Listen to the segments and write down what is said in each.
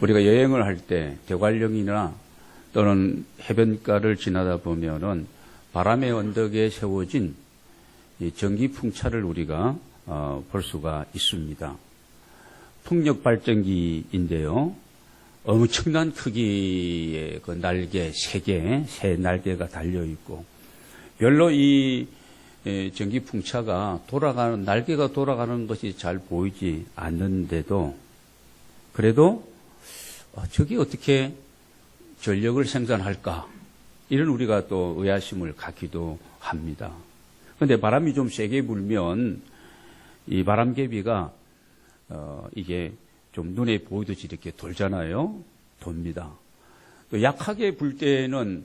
우리가 여행을 할 때 대관령이나 또는 해변가를 지나다 보면은 바람의 언덕에 세워진 이 전기풍차를 우리가 볼 수가 있습니다. 풍력 발전기인데요. 엄청난 크기의 그 날개 새 날개가 달려 있고, 별로 이 전기풍차가 날개가 돌아가는 것이 잘 보이지 않는데도, 그래도 저게 어떻게 전력을 생산할까? 이런 우리가 또 의아심을 갖기도 합니다. 그런데 바람이 좀 세게 불면 이 바람개비가 이게 좀 눈에 보이듯이 이렇게 돌잖아요. 돕니다. 또 약하게 불 때는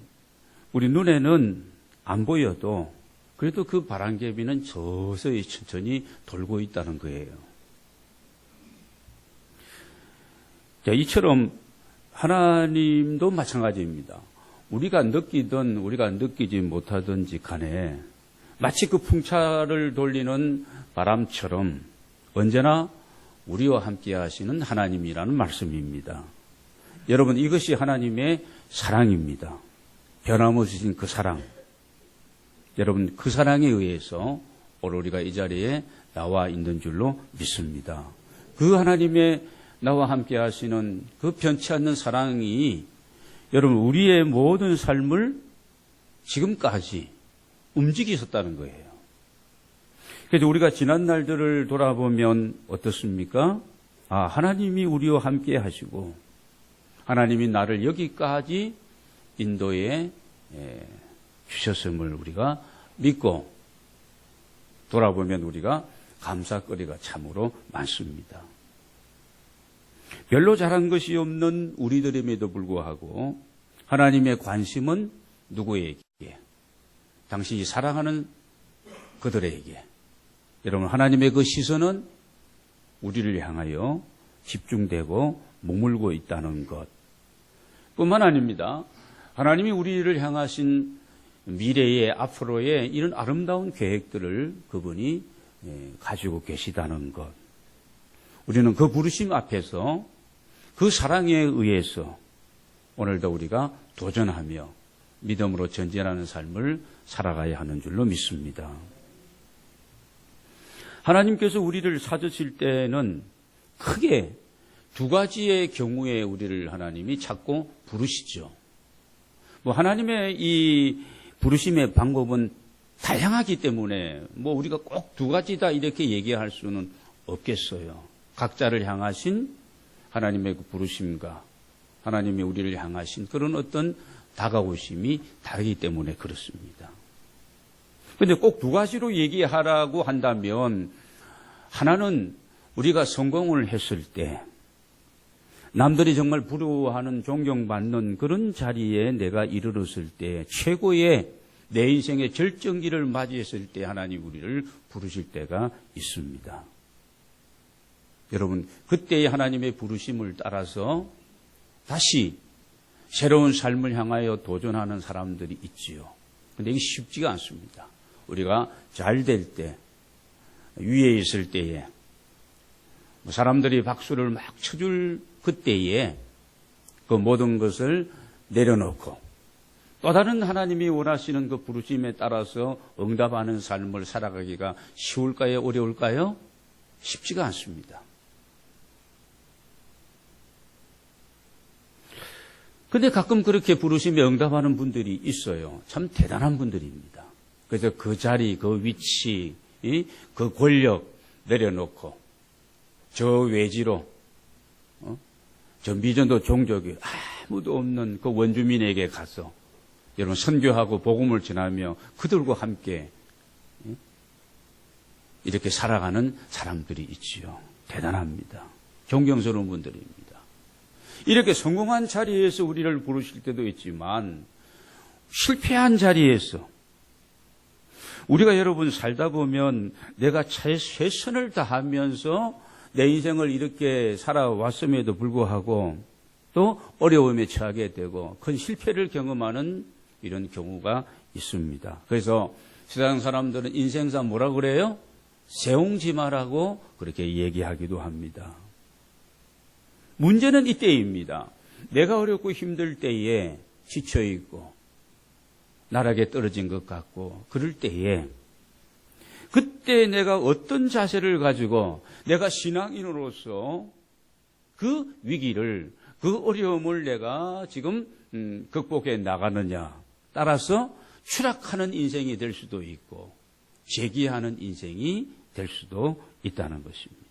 우리 눈에는 안 보여도 그래도 그 바람개비는 서서히 천천히 돌고 있다는 거예요. 자, 이처럼 하나님도 마찬가지입니다. 우리가 느끼든 우리가 느끼지 못하든지 간에 마치 그 풍차를 돌리는 바람처럼 언제나 우리와 함께 하시는 하나님이라는 말씀입니다. 여러분, 이것이 하나님의 사랑입니다. 변함없으신 그 사랑. 여러분, 그 사랑에 의해서 오늘 우리가 이 자리에 나와 있는 줄로 믿습니다. 그 하나님의 나와 함께 하시는 그 변치 않는 사랑이 여러분 우리의 모든 삶을 지금까지 움직이셨다는 거예요. 그래서 우리가 지난 날들을 돌아보면 어떻습니까? 하나님이 우리와 함께 하시고 하나님이 나를 여기까지 인도해 주셨음을 우리가 믿고 돌아보면 우리가 감사거리가 참으로 많습니다. 별로 잘한 것이 없는 우리들임에도 불구하고 하나님의 관심은 누구에게? 당신이 사랑하는 그들에게. 여러분, 하나님의 그 시선은 우리를 향하여 집중되고 머물고 있다는 것 뿐만 아닙니다. 하나님이 우리를 향하신 미래의 앞으로의 이런 아름다운 계획들을 그분이 가지고 계시다는 것. 우리는 그 부르심 앞에서 그 사랑에 의해서 오늘도 우리가 도전하며 믿음으로 전진하는 삶을 살아가야 하는 줄로 믿습니다. 하나님께서 우리를 찾으실 때는 크게 두 가지의 경우에 우리를 하나님이 찾고 부르시죠. 하나님의 이 부르심의 방법은 다양하기 때문에 우리가 꼭 두 가지다 이렇게 얘기할 수는 없겠어요. 각자를 향하신 하나님의 그 부르심과 하나님이 우리를 향하신 그런 어떤 다가오심이 다르기 때문에 그렇습니다. 그런데 꼭 두 가지로 얘기하라고 한다면 하나는 우리가 성공을 했을 때 남들이 정말 부러워하는 존경받는 그런 자리에 내가 이르렀을 때 최고의 내 인생의 절정기를 맞이했을 때 하나님 우리를 부르실 때가 있습니다. 여러분, 그때의 하나님의 부르심을 따라서 다시 새로운 삶을 향하여 도전하는 사람들이 있지요. 그런데 이게 쉽지가 않습니다. 우리가 잘 될 때, 위에 있을 때에, 사람들이 박수를 막 쳐줄 그때에 그 모든 것을 내려놓고 또 다른 하나님이 원하시는 그 부르심에 따라서 응답하는 삶을 살아가기가 쉬울까요? 어려울까요? 쉽지가 않습니다. 근데 가끔 그렇게 부르심에 응답하는 분들이 있어요. 참 대단한 분들입니다. 그래서 그 자리, 그 위치, 그 권력 내려놓고 저 외지로 저 미전도 종족이 아무도 없는 그 원주민에게 가서 여러분 선교하고 복음을 전하며 그들과 함께 이렇게 살아가는 사람들이 있지요. 대단합니다. 존경스러운 분들입니다. 이렇게 성공한 자리에서 우리를 부르실 때도 있지만 실패한 자리에서 우리가 여러분 살다 보면 내가 최선을 다하면서 내 인생을 이렇게 살아왔음에도 불구하고 또 어려움에 처하게 되고 큰 실패를 경험하는 이런 경우가 있습니다. 그래서 세상 사람들은 인생사 뭐라 그래요? 세옹지마라고 그렇게 얘기하기도 합니다. 문제는 이때입니다. 내가 어렵고 힘들 때에 지쳐있고 나락에 떨어진 것 같고 그럴 때에 그때 내가 어떤 자세를 가지고 내가 신앙인으로서 그 위기를, 그 어려움을 내가 지금 극복해 나가느냐 따라서 추락하는 인생이 될 수도 있고 재기하는 인생이 될 수도 있다는 것입니다.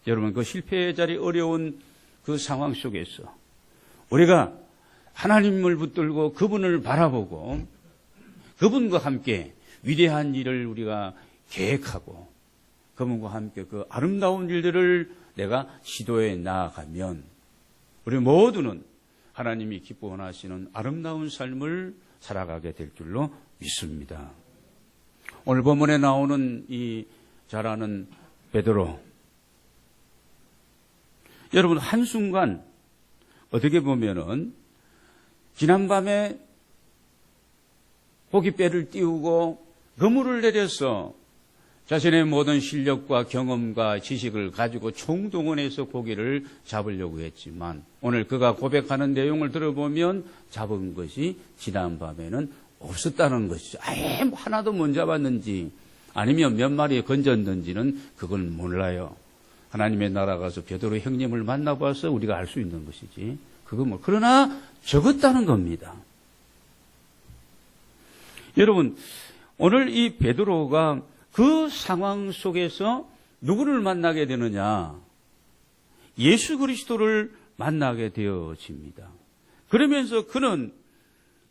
여러분, 그 실패의 자리, 어려운 그 상황 속에서 우리가 하나님을 붙들고 그분을 바라보고 그분과 함께 위대한 일을 우리가 계획하고 그분과 함께 그 아름다운 일들을 내가 시도해 나아가면 우리 모두는 하나님이 기뻐하시는 아름다운 삶을 살아가게 될 줄로 믿습니다. 오늘 본문에 나오는 이 잘 아는 베드로, 여러분 한순간 어떻게 보면은 지난밤에 고깃배를 띄우고 그물을 내려서 자신의 모든 실력과 경험과 지식을 가지고 총동원해서 고기를 잡으려고 했지만 오늘 그가 고백하는 내용을 들어보면 잡은 것이 지난밤에는 없었다는 것이죠. 아예 하나도 못 잡았는지 아니면 몇 마리 건졌는지는 그건 몰라요. 하나님의 나라 가서 베드로 형님을 만나봐서 우리가 알 수 있는 것이지. 그건 그러나 적었다는 겁니다. 여러분, 오늘 이 베드로가 그 상황 속에서 누구를 만나게 되느냐? 예수 그리스도를 만나게 되어집니다. 그러면서 그는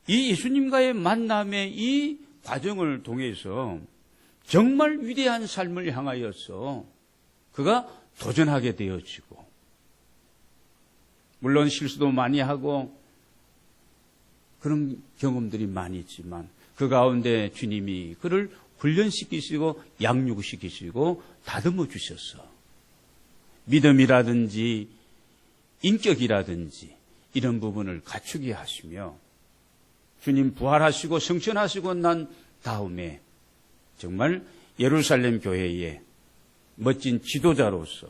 이 예수님과의 만남의 이 과정을 통해서 정말 위대한 삶을 향하여서 그가 도전하게 되어지고, 물론 실수도 많이 하고 그런 경험들이 많이 있지만 그 가운데 주님이 그를 훈련시키시고 양육시키시고 다듬어 주셔서 믿음이라든지 인격이라든지 이런 부분을 갖추게 하시며 주님 부활하시고 승천하시고 난 다음에 정말 예루살렘 교회의 멋진 지도자로서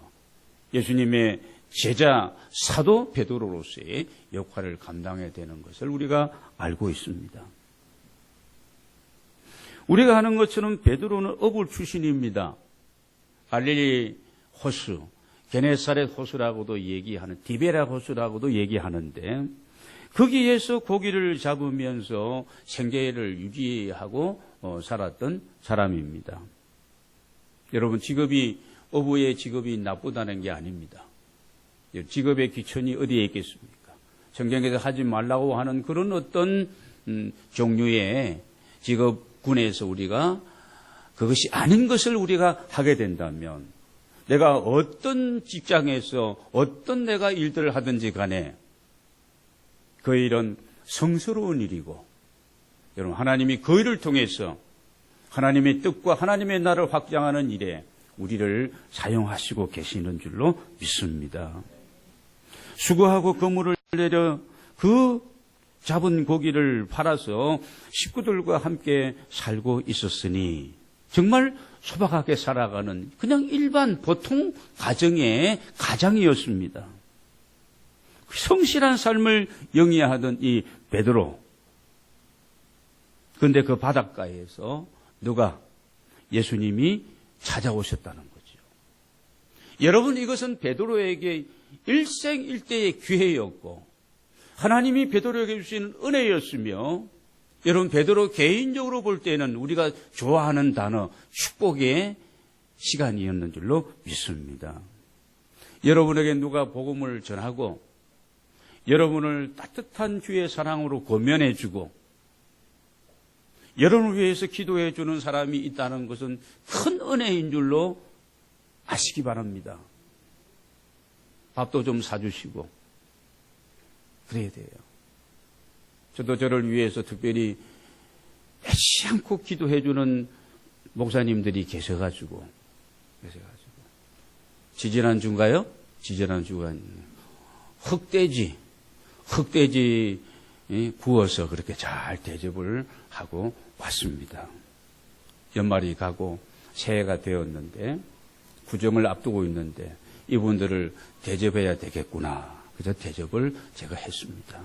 예수님의 제자 사도 베드로로서의 역할을 감당해야 되는 것을 우리가 알고 있습니다. 우리가 아는 것처럼 베드로는 어불 출신입니다. 갈릴리 호수, 게네사렛 호수라고도 얘기하는, 디베라 호수라고도 얘기하는데 거기에서 고기를 잡으면서 생계를 유지하고 살았던 사람입니다. 여러분, 직업이, 어부의 직업이 나쁘다는 게 아닙니다. 직업의 귀천이 어디에 있겠습니까? 성경에서 하지 말라고 하는 그런 어떤 종류의 직업군에서 우리가 그것이 아닌 것을 우리가 하게 된다면 내가 어떤 직장에서 어떤 내가 일들을 하든지 간에 그 일은 성스러운 일이고, 여러분 하나님이 그 일을 통해서 하나님의 뜻과 하나님의 나라를 확장하는 일에 우리를 사용하시고 계시는 줄로 믿습니다. 수고하고 그물을 내려 그 잡은 고기를 팔아서 식구들과 함께 살고 있었으니 정말 소박하게 살아가는 그냥 일반 보통 가정의 가장이었습니다. 성실한 삶을 영위하던 이 베드로. 그런데 그 바닷가에서 누가? 예수님이 찾아오셨다는 거죠. 여러분, 이것은 베드로에게 일생일대의 기회였고 하나님이 베드로에게 주신 은혜였으며, 여러분 베드로 개인적으로 볼 때는 우리가 좋아하는 단어 축복의 시간이었는 줄로 믿습니다. 여러분에게 누가 복음을 전하고 여러분을 따뜻한 주의 사랑으로 고면해주고 여러분을 위해서 기도해주는 사람이 있다는 것은 큰 은혜인 줄로 아시기 바랍니다. 밥도 좀 사주시고 그래야 돼요. 저도 저를 위해서 특별히 빼지 않고 기도해주는 목사님들이 계셔가지고 지지난주인가요? 지지난주가 흑돼지 구워서 그렇게 잘 대접을 하고 왔습니다. 연말이 가고 새해가 되었는데 구정을 앞두고 있는데 이분들을 대접해야 되겠구나. 그래서 대접을 제가 했습니다.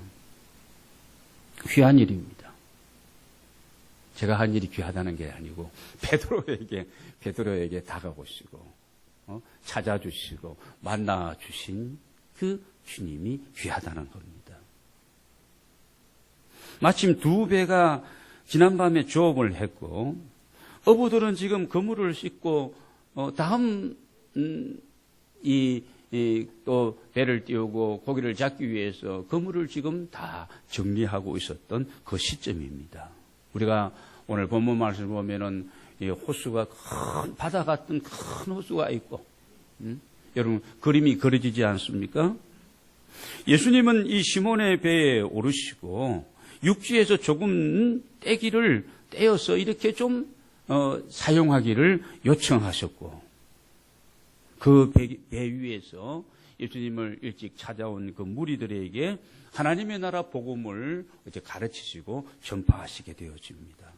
귀한 일입니다. 제가 한 일이 귀하다는 게 아니고 베드로에게 다가오시고 찾아주시고 만나주신 그 주님이 귀하다는 겁니다. 마침 두 배가 지난밤에 조업을 했고 어부들은 지금 그물을 싣고 다음 또 배를 띄우고 고기를 잡기 위해서 그물을 지금 다 정리하고 있었던 그 시점입니다. 우리가 오늘 본문 말씀을 보면은 호수가 큰 바다 같은 큰 호수가 있고, 여러분 그림이 그려지지 않습니까? 예수님은 이 시몬의 배에 오르시고 육지에서 조금 떼기를 떼어서 이렇게 좀 사용하기를 요청하셨고, 그 배 위에서 예수님을 일찍 찾아온 그 무리들에게 하나님의 나라 복음을 이제 가르치시고 전파하시게 되어집니다.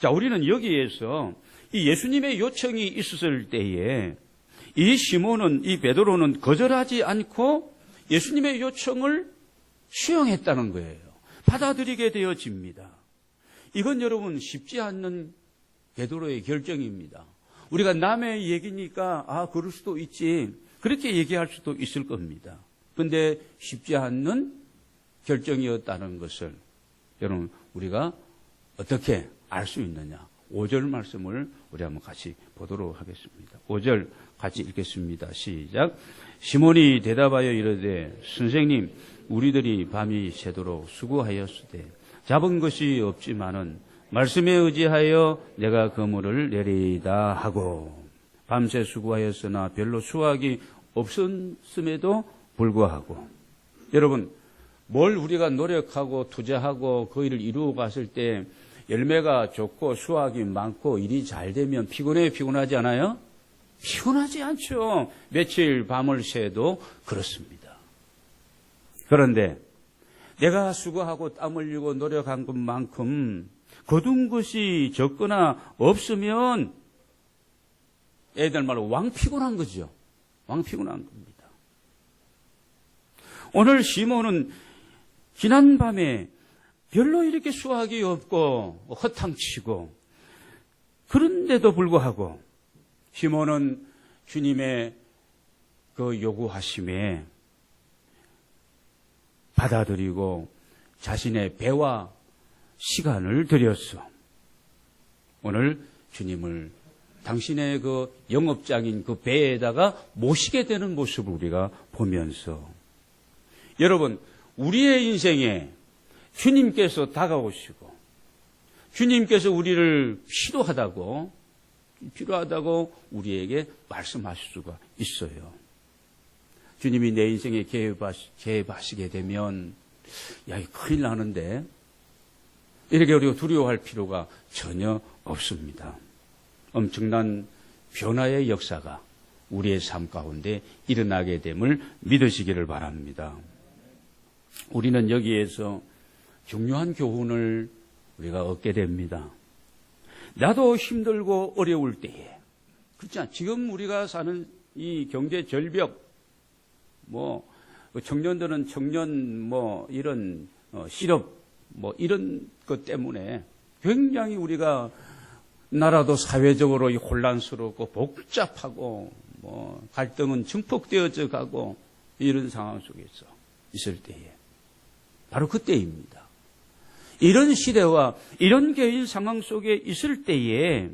자, 우리는 여기에서 이 예수님의 요청이 있었을 때에 이 시몬은, 이 베드로는 거절하지 않고 예수님의 요청을 수용했다는 거예요. 받아들이게 되어집니다. 이건 여러분 쉽지 않는 베드로의 결정입니다. 우리가 남의 얘기니까 그럴 수도 있지, 그렇게 얘기할 수도 있을 겁니다. 그런데 쉽지 않는 결정이었다는 것을 여러분 우리가 어떻게 알 수 있느냐? 5절 말씀을 우리 한번 같이 보도록 하겠습니다. 5절 같이 읽겠습니다. 시작. 시몬이 대답하여 이르되 선생님, 우리들이 밤이 새도록 수고하였으되 잡은 것이 없지만은 말씀에 의지하여 내가 그물을 내리다 하고, 밤새 수고하였으나 별로 수확이 없었음에도 불구하고. 여러분, 뭘 우리가 노력하고 투자하고 그 일을 이루어 갔을 때 열매가 좋고 수확이 많고 일이 잘 되면 피곤하지 않아요? 피곤하지 않죠. 며칠 밤을 새도 그렇습니다. 그런데 내가 수고하고 땀 흘리고 노력한 것만큼 거둔 것이 적거나 없으면 애들 말로 왕피곤한 거죠. 왕피곤한 겁니다. 오늘 시몬은 지난밤에 별로 이렇게 수확이 없고 허탕치고, 그런데도 불구하고 시몬은 주님의 그 요구하심에 받아들이고 자신의 배와 시간을 들였어. 오늘 주님을 당신의 그 영업장인 그 배에다가 모시게 되는 모습을 우리가 보면서, 여러분 우리의 인생에 주님께서 다가오시고 주님께서 우리를 필요하다고 우리에게 말씀하실 수가 있어요. 주님이 내 인생에 개입하시게 되면 큰일 나는데, 이렇게 우리가 두려워할 필요가 전혀 없습니다. 엄청난 변화의 역사가 우리의 삶 가운데 일어나게 됨을 믿으시기를 바랍니다. 우리는 여기에서 중요한 교훈을 우리가 얻게 됩니다. 나도 힘들고 어려울 때에, 그렇지 않아? 지금 우리가 사는 이 경제 절벽, 청년들은 청년 이런 실업 이런 것 때문에 굉장히 우리가 나라도 사회적으로 혼란스럽고 복잡하고 갈등은 증폭되어져 가고 이런 상황 속에서 있을 때에, 바로 그때입니다. 이런 시대와 이런 개인 상황 속에 있을 때에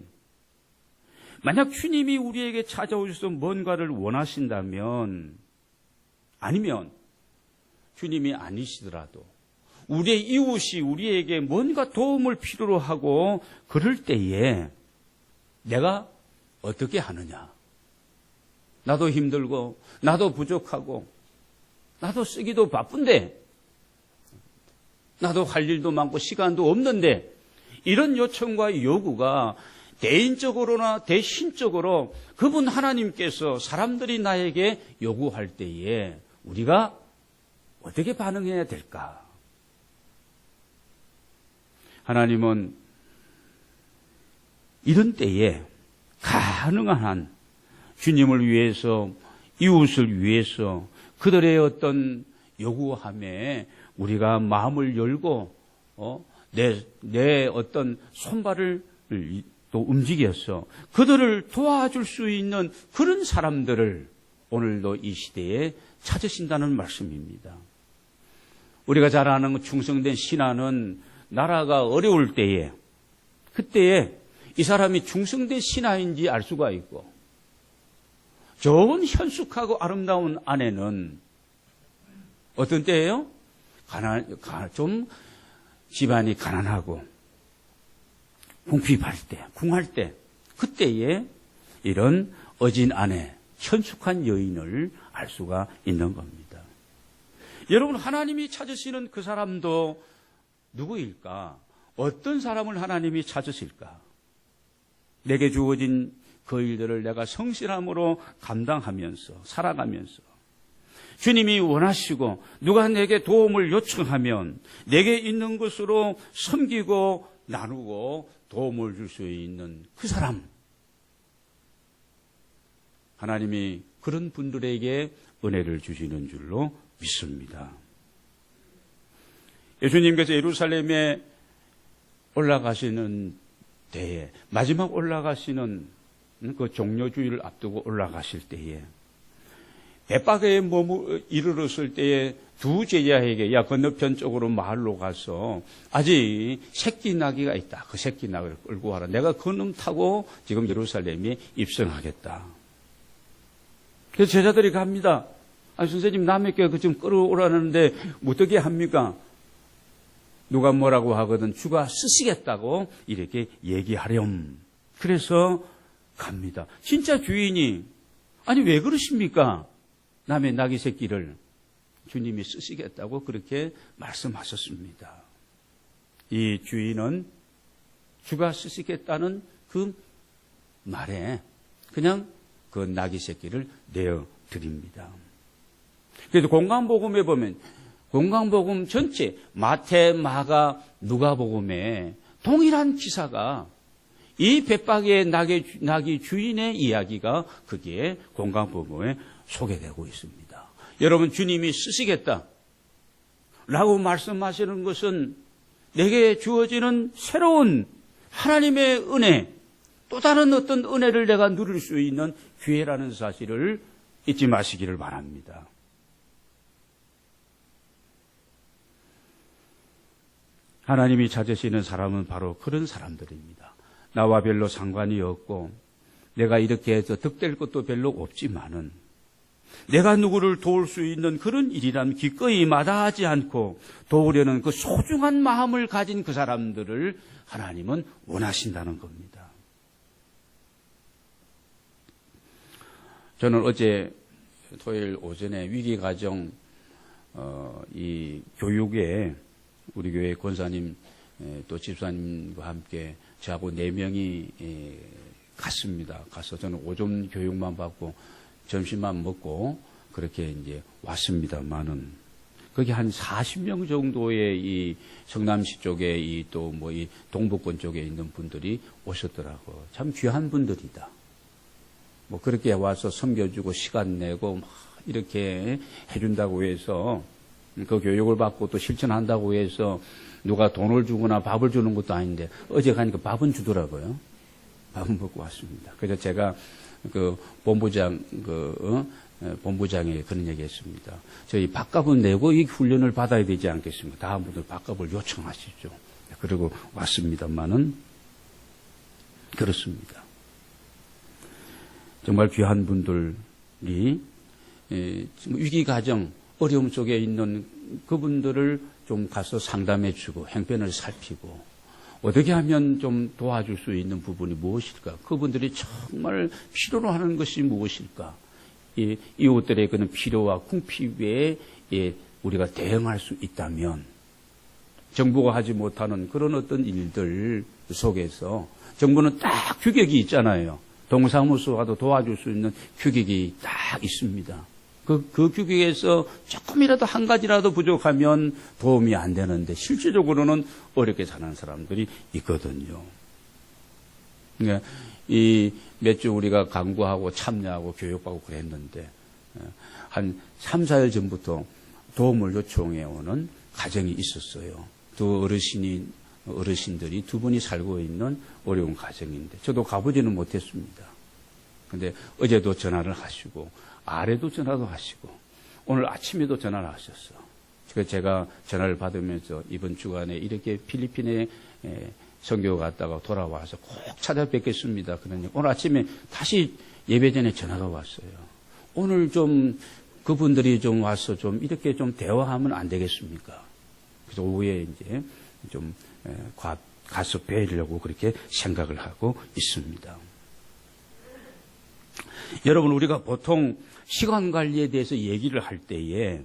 만약 주님이 우리에게 찾아오셔서 뭔가를 원하신다면, 아니면 주님이 아니시더라도 우리의 이웃이 우리에게 뭔가 도움을 필요로 하고 그럴 때에 내가 어떻게 하느냐? 나도 힘들고 나도 부족하고 나도 쓰기도 바쁜데, 나도 할 일도 많고 시간도 없는데, 이런 요청과 요구가 대인적으로나 대신적으로 그분 하나님께서 사람들이 나에게 요구할 때에 우리가 어떻게 반응해야 될까? 하나님은 이런 때에 가능한 한 주님을 위해서, 이웃을 위해서 그들의 어떤 요구함에 우리가 마음을 열고 내 어떤 손발을 또 움직여서 그들을 도와줄 수 있는 그런 사람들을 오늘도 이 시대에 찾으신다는 말씀입니다. 우리가 잘 아는 충성된 신하는 나라가 어려울 때에, 그때에 이 사람이 충성된 신하인지 알 수가 있고, 좋은 현숙하고 아름다운 아내는 어떤 때예요? 좀 집안이 가난하고 궁핍할 때, 궁할 때, 그때에 이런 어진 아내, 현숙한 여인을 알 수가 있는 겁니다. 여러분, 하나님이 찾으시는 그 사람도 누구일까? 어떤 사람을 하나님이 찾으실까? 내게 주어진 그 일들을 내가 성실함으로 감당하면서 살아가면서 주님이 원하시고 누가 내게 도움을 요청하면 내게 있는 것으로 섬기고 나누고 도움을 줄 수 있는 그 사람, 하나님이 그런 분들에게 은혜를 주시는 줄로 믿습니다. 예수님께서 예루살렘에 올라가시는 때에, 마지막 올라가시는 그 종료주의를 앞두고 올라가실 때에 벳바게에 이르렀을 때에 두 제자에게, 야, 건너편 쪽으로 마을로 가서 아직 새끼 나귀가 있다. 그 새끼 나귀를 끌고 와라. 내가 그놈 타고 지금 예루살렘에 입성하겠다. 그래서 제자들이 갑니다. 아니, 선생님, 남에게 그 좀 끌어오라는데 어떻게 합니까? 누가 뭐라고 하거든 주가 쓰시겠다고 이렇게 얘기하렴. 그래서 갑니다. 진짜 주인이, 아니, 왜 그러십니까? 남의 나귀 새끼를 주님이 쓰시겠다고 그렇게 말씀하셨습니다. 이 주인은 주가 쓰시겠다는 그 말에 그냥 그 나귀 새끼를 내어드립니다. 그래서 공강복음에 보면 공강복음 전체 마태, 마가, 누가복음에 동일한 기사가 이 벳바게의 나귀 주인의 이야기가 거기에 공강복음에 소개되고 있습니다. 여러분, 주님이 쓰시겠다 라고 말씀하시는 것은 내게 주어지는 새로운 하나님의 은혜, 또 다른 어떤 은혜를 내가 누릴 수 있는 기회라는 사실을 잊지 마시기를 바랍니다. 하나님이 찾으시는 사람은 바로 그런 사람들입니다. 나와 별로 상관이 없고 내가 이렇게 해서 득될 것도 별로 없지만은 내가 누구를 도울 수 있는 그런 일이라면 기꺼이 마다하지 않고 도우려는 그 소중한 마음을 가진 그 사람들을 하나님은 원하신다는 겁니다. 저는 어제 토요일 오전에 위기가정 이 교육에 우리 교회 권사님 또 집사님과 함께 저하고 4명이 갔습니다. 가서 저는 오전 교육만 받고 점심만 먹고 그렇게 이제 왔습니다만은 거기 한 40명 정도의 이 성남시 쪽에 이 또 뭐 이 동북권 쪽에 있는 분들이 오셨더라고. 참 귀한 분들이다. 뭐 그렇게 와서 섬겨주고 시간 내고 막 이렇게 해준다고 해서 그 교육을 받고 또 실천한다고 해서 누가 돈을 주거나 밥을 주는 것도 아닌데 어제 가니까 밥은 주더라고요. 밥은 먹고 왔습니다. 그래서 제가 그 본부장에 그런 얘기 했습니다. 저희 밥값은 내고 이 훈련을 받아야 되지 않겠습니까? 다음부터 밥값을 요청하시죠. 그리고 왔습니다만은 그렇습니다. 정말 귀한 분들이 위기가정, 어려움 속에 있는 그분들을 좀 가서 상담해 주고 행편을 살피고 어떻게 하면 좀 도와줄 수 있는 부분이 무엇일까? 그분들이 정말 필요로 하는 것이 무엇일까? 이웃들의 그런 필요와 궁핍에 우리가 대응할 수 있다면 정부가 하지 못하는 그런 어떤 일들 속에서 정부는 딱 규격이 있잖아요. 동사무소가도 도와줄 수 있는 규격이 딱 있습니다. 그 규격에서 조금이라도 한 가지라도 부족하면 도움이 안 되는데 실질적으로는 어렵게 사는 사람들이 있거든요. 그러니까 몇 주 우리가 강구하고 참여하고 교육받고 그랬는데, 한 3, 4일 전부터 도움을 요청해 오는 가정이 있었어요. 어르신들이 두 분이 살고 있는 어려운 가정인데, 저도 가보지는 못했습니다. 근데 어제도 전화를 하시고, 아래도 전화도 하시고, 오늘 아침에도 전화를 하셨어. 그래서 제가 전화를 받으면서 이번 주간에 이렇게 필리핀에 선교 갔다가 돌아와서 꼭 찾아뵙겠습니다. 그러니 오늘 아침에 다시 예배 전에 전화가 왔어요. 오늘 좀 그분들이 좀 와서 좀 이렇게 좀 대화하면 안 되겠습니까? 그래서 오후에 이제 좀 가서 뵈려고 그렇게 생각을 하고 있습니다. 여러분, 우리가 보통 시간 관리에 대해서 얘기를 할 때에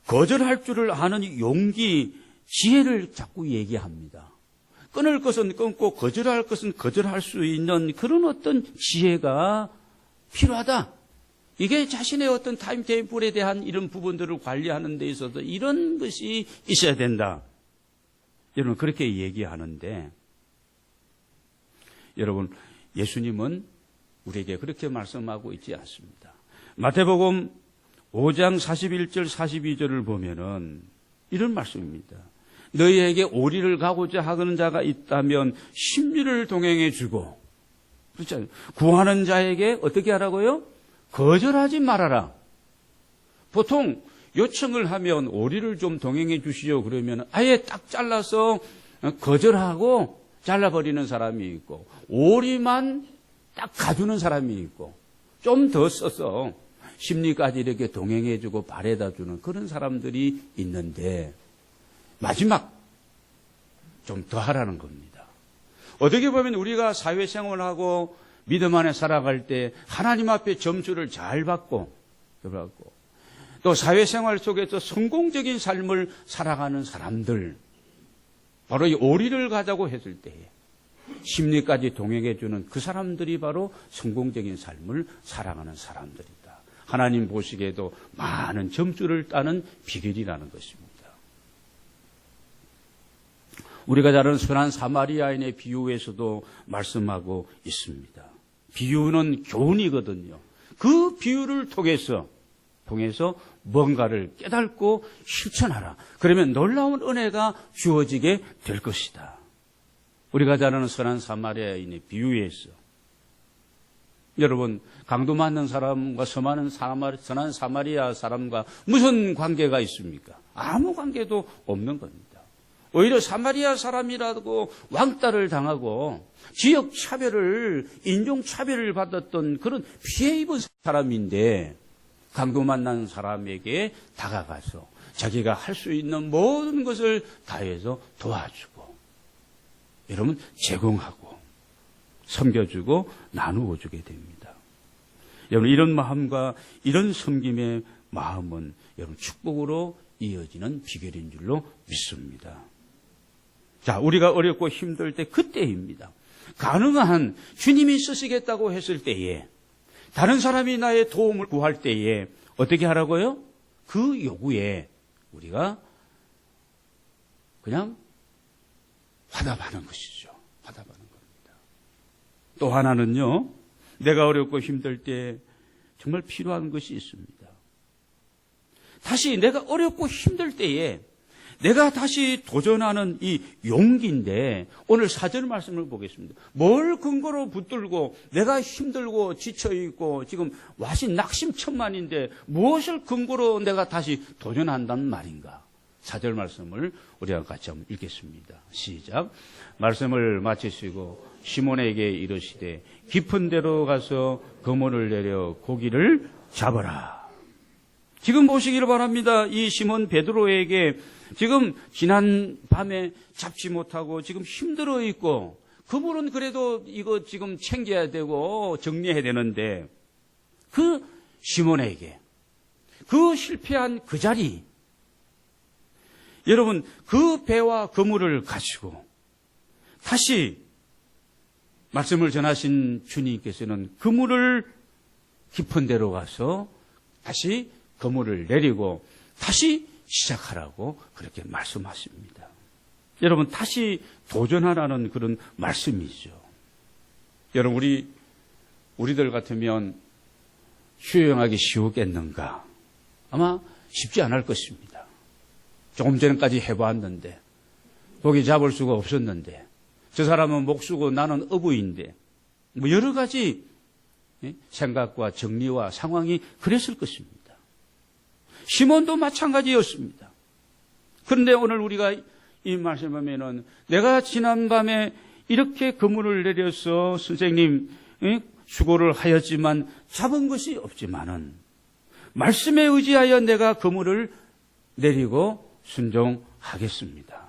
거절할 줄을 아는 용기, 지혜를 자꾸 얘기합니다. 끊을 것은 끊고 거절할 것은 거절할 수 있는 그런 어떤 지혜가 필요하다. 이게 자신의 어떤 타임테이블에 대한 이런 부분들을 관리하는 데 있어서 이런 것이 있어야 된다. 여러분, 그렇게 얘기하는데, 여러분, 예수님은 우리에게 그렇게 말씀하고 있지 않습니다. 마태복음 5장 41절 42절을 보면은 이런 말씀입니다. 너희에게 오리를 가고자 하는 자가 있다면 십리를 동행해 주고, 그렇죠? 구하는 자에게 어떻게 하라고요? 거절하지 말아라. 보통 요청을 하면 오리를 좀 동행해 주시오 그러면 아예 딱 잘라서 거절하고 잘라버리는 사람이 있고, 오리만 딱 가주는 사람이 있고, 좀 더 써서 십리까지 이렇게 동행해 주고 바래다 주는 그런 사람들이 있는데, 마지막 좀 더 하라는 겁니다. 어떻게 보면 우리가 사회생활하고 믿음 안에 살아갈 때 하나님 앞에 점수를 잘 받고 또 사회생활 속에서 성공적인 삶을 살아가는 사람들, 바로 이 오리를 가자고 했을 때에 십리까지 동행해 주는 그 사람들이 바로 성공적인 삶을 살아가는 사람들이다. 하나님 보시기에도 많은 점수를 따는 비결이라는 것입니다. 우리가 잘 아는 선한 사마리아인의 비유에서도 말씀하고 있습니다. 비유는 교훈이거든요. 그 비유를 통해서 뭔가를 깨닫고 실천하라. 그러면 놀라운 은혜가 주어지게 될 것이다. 우리가 잘 아는 선한 사마리아인의 비유에서 여러분, 강도 맞는 사람과 선한 사마리아 사람과 무슨 관계가 있습니까? 아무 관계도 없는 겁니다. 오히려 사마리아 사람이라고 왕따를 당하고 지역 차별을, 인종 차별을 받았던 그런 피해 입은 사람인데, 강도 만난 사람에게 다가가서 자기가 할 수 있는 모든 것을 다해서 도와주고, 여러분, 제공하고 섬겨주고 나누어 주게 됩니다. 여러분, 이런 마음과 이런 섬김의 마음은 여러분 축복으로 이어지는 비결인 줄로 믿습니다. 자, 우리가 어렵고 힘들 때 그때입니다. 가능한 주님이 쓰시겠다고 했을 때에, 다른 사람이 나의 도움을 구할 때에 어떻게 하라고요? 그 요구에 우리가 그냥 화답하는 것이죠. 화답하는 겁니다. 또 하나는요, 내가 어렵고 힘들 때 정말 필요한 것이 있습니다. 다시 내가 어렵고 힘들 때에 내가 다시 도전하는 이 용기인데, 오늘 4절 말씀을 보겠습니다. 뭘 근거로 붙들고 내가 힘들고 지쳐있고 지금 와신 낙심천만인데 무엇을 근거로 내가 다시 도전한다는 말인가? 4절 말씀을 우리가 같이 한번 읽겠습니다. 시작. 말씀을 마치시고 시몬에게 이르시되 깊은 데로 가서 그물을 내려 고기를 잡아라. 지금 보시기를 바랍니다. 이 시몬 베드로에게 지금 지난 밤에 잡지 못하고 지금 힘들어 있고, 그물은 그래도 이거 지금 챙겨야 되고 정리해야 되는데, 그 시몬에게 그 실패한 그 자리, 여러분, 그 배와 그물을 가지고 다시 말씀을 전하신 주님께서는 그물을 깊은 데로 가서 다시 그물을 내리고 다시 시작하라고 그렇게 말씀하십니다. 여러분, 다시 도전하라는 그런 말씀이죠. 여러분, 우리들 같으면 수용하기 쉬우겠는가? 아마 쉽지 않을 것입니다. 조금 전까지 해봤는데, 고기 잡을 수가 없었는데, 저 사람은 목수고 나는 어부인데, 뭐 여러 가지 생각과 정리와 상황이 그랬을 것입니다. 시몬도 마찬가지였습니다. 그런데 오늘 우리가 이 말씀하면은 내가 지난밤에 이렇게 그물을 내려서 선생님 수고를 하였지만 잡은 것이 없지만은 말씀에 의지하여 내가 그물을 내리고 순종하겠습니다.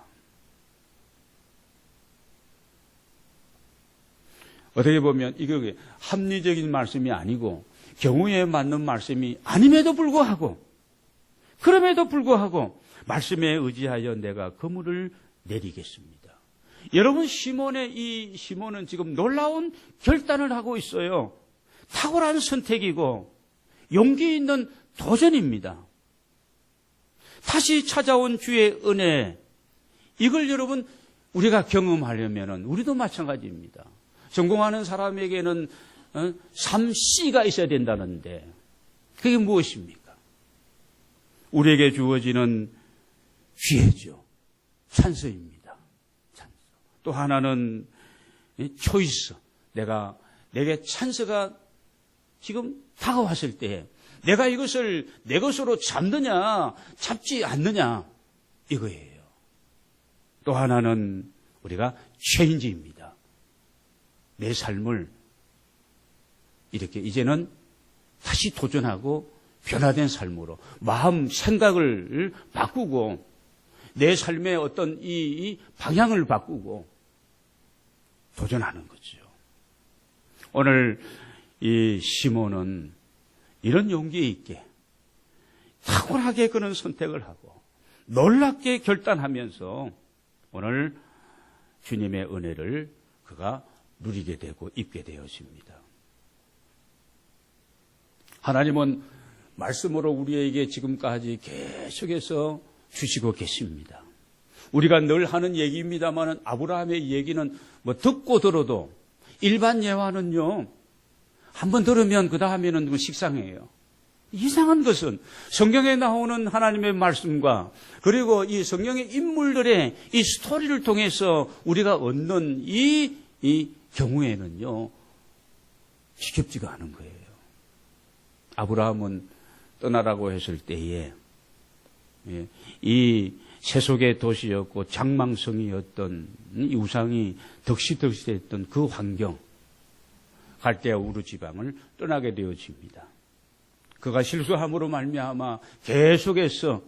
어떻게 보면 이게 합리적인 말씀이 아니고 경우에 맞는 말씀이 아님에도 불구하고 그럼에도 불구하고 말씀에 의지하여 내가 그물을 내리겠습니다. 여러분, 시몬은 지금 놀라운 결단을 하고 있어요. 탁월한 선택이고 용기 있는 도전입니다. 다시 찾아온 주의 은혜, 이걸 여러분 우리가 경험하려면 우리도 마찬가지입니다. 성공하는 사람에게는 3C가 있어야 된다는데 그게 무엇입니까? 우리에게 주어지는 기회죠. 찬스입니다. 찬스. 또 하나는 초이스. 내게 찬스가 지금 다가왔을 때 내가 이것을 내 것으로 잡느냐 잡지 않느냐 이거예요. 또 하나는 우리가 체인지입니다. 내 삶을 이렇게 이제는 다시 도전하고 변화된 삶으로 마음 생각을 바꾸고 내 삶의 어떤 이 방향을 바꾸고 도전하는 거죠. 오늘 이 시몬은 이런 용기 있게 탁월하게 그런 선택을 하고 놀랍게 결단하면서 오늘 주님의 은혜를 그가 누리게 되고 입게 되어집니다. 하나님은 말씀으로 우리에게 지금까지 계속해서 주시고 계십니다. 우리가 늘 하는 얘기입니다만 아브라함의 얘기는 뭐 듣고 들어도 일반 예화는요, 한번 들으면 그 다음에는 식상해요. 이상한 것은 성경에 나오는 하나님의 말씀과 그리고 이 성경의 인물들의 이 스토리를 통해서 우리가 얻는 이 경우에는요, 지겹지가 않은 거예요. 아브라함은 떠나라고 했을 때에 이 세속의 도시였고 장망성이었던 이 우상이 덕시덕시했던 그 환경, 갈대아 우르 지방을 떠나게 되어집니다. 그가 실수함으로 말미암아 계속해서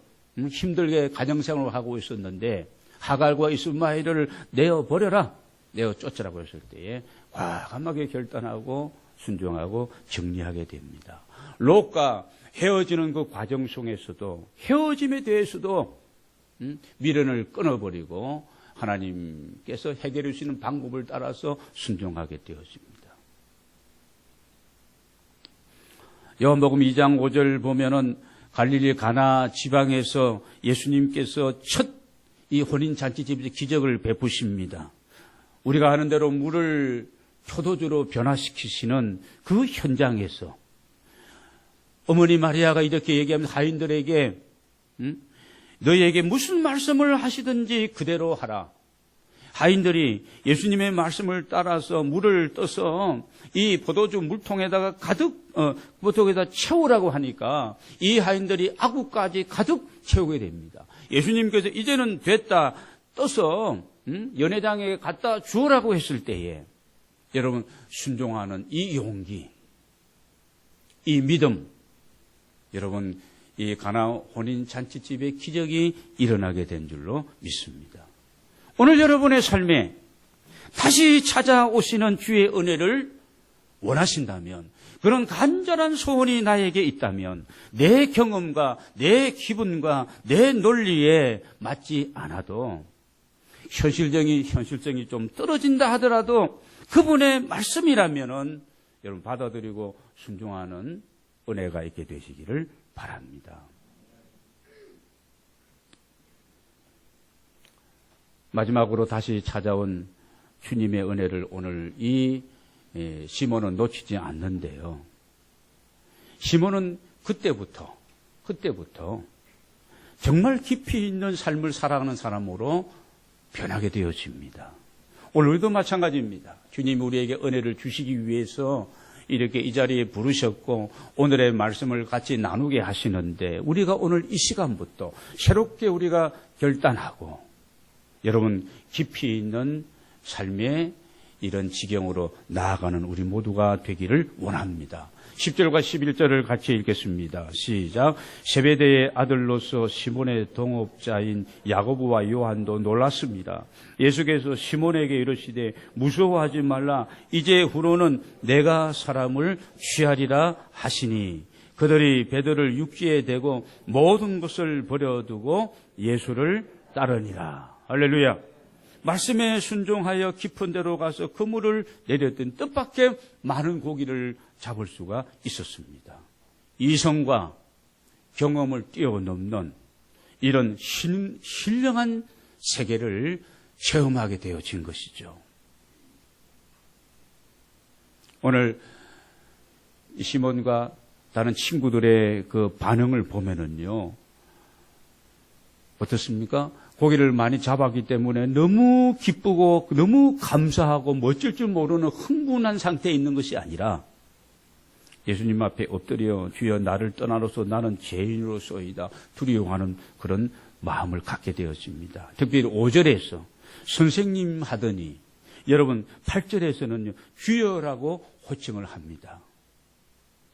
힘들게 가정생활을 하고 있었는데 하갈과 이스마엘을 내어버려라, 내어 쫓으라고 했을 때에 과감하게 결단하고 순종하고 정리하게 됩니다. 롯과 헤어지는 그 과정 속에서도 헤어짐에 대해서도 미련을 끊어버리고 하나님께서 해결해 주시는 방법을 따라서 순종하게 되어집니다. 요한복음 2장 5절 보면은 갈릴리 가나 지방에서 예수님께서 첫 이 혼인잔치집에서 기적을 베푸십니다. 우리가 아는 대로 물을 포도주로 변화시키시는 그 현장에서 어머니 마리아가 이렇게 얘기하면 하인들에게 너희에게 무슨 말씀을 하시든지 그대로 하라. 하인들이 예수님의 말씀을 따라서 물을 떠서 이 포도주 물통에다가 물통에다 채우라고 하니까 이 하인들이 아구까지 가득 채우게 됩니다. 예수님께서 이제는 됐다, 떠서 연회장에 갖다 주우라고 했을 때에 여러분 순종하는 이 용기, 이 믿음, 여러분 이 가나 혼인 잔치집의 기적이 일어나게 된 줄로 믿습니다. 오늘 여러분의 삶에 다시 찾아오시는 주의 은혜를 원하신다면, 그런 간절한 소원이 나에게 있다면 내 경험과 내 기분과 내 논리에 맞지 않아도 현실성이 좀 떨어진다 하더라도 그분의 말씀이라면은 여러분 받아들이고 순종하는 은혜가 있게 되시기를 바랍니다. 마지막으로 다시 찾아온 주님의 은혜를 오늘 이 시몬은 놓치지 않는데요. 시몬은 그때부터 정말 깊이 있는 삶을 살아가는 사람으로 변하게 되어집니다. 오늘도 마찬가지입니다. 주님이 우리에게 은혜를 주시기 위해서 이렇게 이 자리에 부르셨고 오늘의 말씀을 같이 나누게 하시는데 우리가 오늘 이 시간부터 새롭게 우리가 결단하고 여러분 깊이 있는 삶의 이런 지경으로 나아가는 우리 모두가 되기를 원합니다. 10절과 11절을 같이 읽겠습니다. 시작. 세베대의 아들로서 시몬의 동업자인 야고보와 요한도 놀랐습니다. 예수께서 시몬에게 이르시되 무서워하지 말라. 이제 후로는 내가 사람을 취하리라 하시니 그들이 베드로를 육지에 대고 모든 것을 버려두고 예수를 따르니라. 할렐루야. 말씀에 순종하여 깊은 데로 가서 그물을 내렸더니 뜻밖의 많은 고기를 잡을 수가 있었습니다. 이성과 경험을 뛰어넘는 이런 신령한 세계를 체험하게 되어진 것이죠. 오늘 시몬과 다른 친구들의 그 반응을 보면은요, 어떻습니까? 고기를 많이 잡았기 때문에 너무 기쁘고 너무 감사하고 멋질 줄 모르는 흥분한 상태에 있는 것이 아니라 예수님 앞에 엎드려 주여 나를 떠나로서 나는 죄인으로서이다 두려워하는 그런 마음을 갖게 되었습니다. 특별히 5절에서 선생님 하더니 여러분 8절에서는요 주여라고 호칭을 합니다.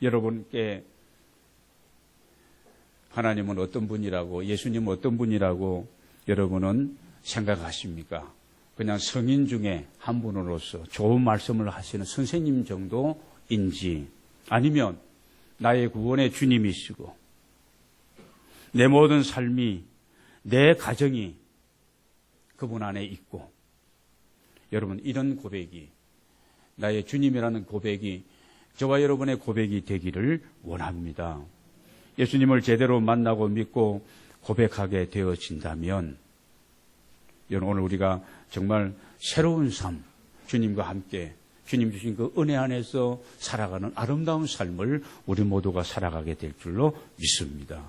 여러분께 하나님은 어떤 분이라고 예수님은 어떤 분이라고 여러분은 생각하십니까? 그냥 성인 중에 한 분으로서 좋은 말씀을 하시는 선생님 정도인지 아니면 나의 구원의 주님이시고 내 모든 삶이 내 가정이 그분 안에 있고 여러분 이런 고백이 나의 주님이라는 고백이 저와 여러분의 고백이 되기를 원합니다. 예수님을 제대로 만나고 믿고 고백하게 되어진다면 오늘 우리가 정말 새로운 삶 주님과 함께 주님 주신 그 은혜 안에서 살아가는 아름다운 삶을 우리 모두가 살아가게 될 줄로 믿습니다.